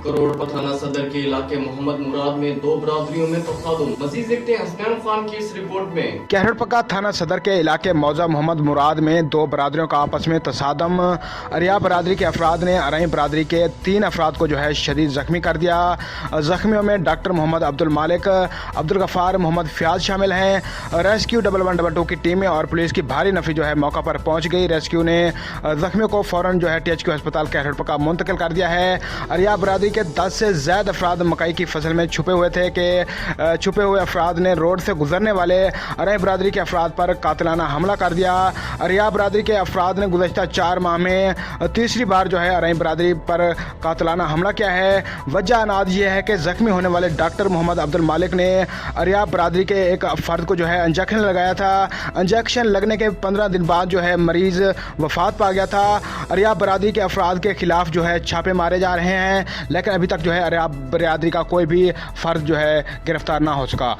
करोड़पा थाना सदर के इलाके मोहम्मद मुराद में दो बरादरियों में तफादुम। मजीद देखते हैं हसनैन खान की इस रिपोर्ट में। कहरड़पका थाना सदर के इलाके मौजा मोहम्मद मुराद में दो बरादरियों का आपस में तसादम। अरिया बरादरी के अफराद ने अरई बरादरी के 3 अफराद को जो है शदीद जख्मी कर दिया। जख्मियों में डॉक्टर मोहम्मद अब्दुल मालिक, अब्दुल गफ्फार, मोहम्मद फयाज शामिल हैं। रेस्क्यू 1112 की टीमें और पुलिस की भारी नफरी जो है मौका पर पहुंच गई। रेस्क्यू ने जख्मियों को फौरन जो है THQ अस्पताल कहरड़पका मुंतकिल कर दिया है। अरिया बरादरी के 10 से ज्यादा अफराद मकई की फसल में छुपे हुए थे कि छुपे हुए अफराद ने रोड से गुजरने वाले अरई बरादरी के अफराद पर कातिलाना हमला कर दिया। अरिया बरादरी के अफराद ने गुज़श्ता 4 माह में तीसरी बार जो है अरई बरादरी पर कातिलाना हमला किया है। वजह अनाज ये है कि जख्मी होने वाले डॉक्टर मोहम्मद अब्दुल मालिक ने अरिया बरादरी के एक फर्द को जो है इंजेक्शन लगाया था। इंजेक्शन लगने के 15 दिन बाद जो है मरीज वफात पा गया था। अरिया बरादरी के अफराद के खिलाफ जो है छापे मारे जा रहे हैं, लेकिन अभी तक जो है अरिया बरादरी का कोई भी फर्द जो है गिरफ्तार ना हो सका।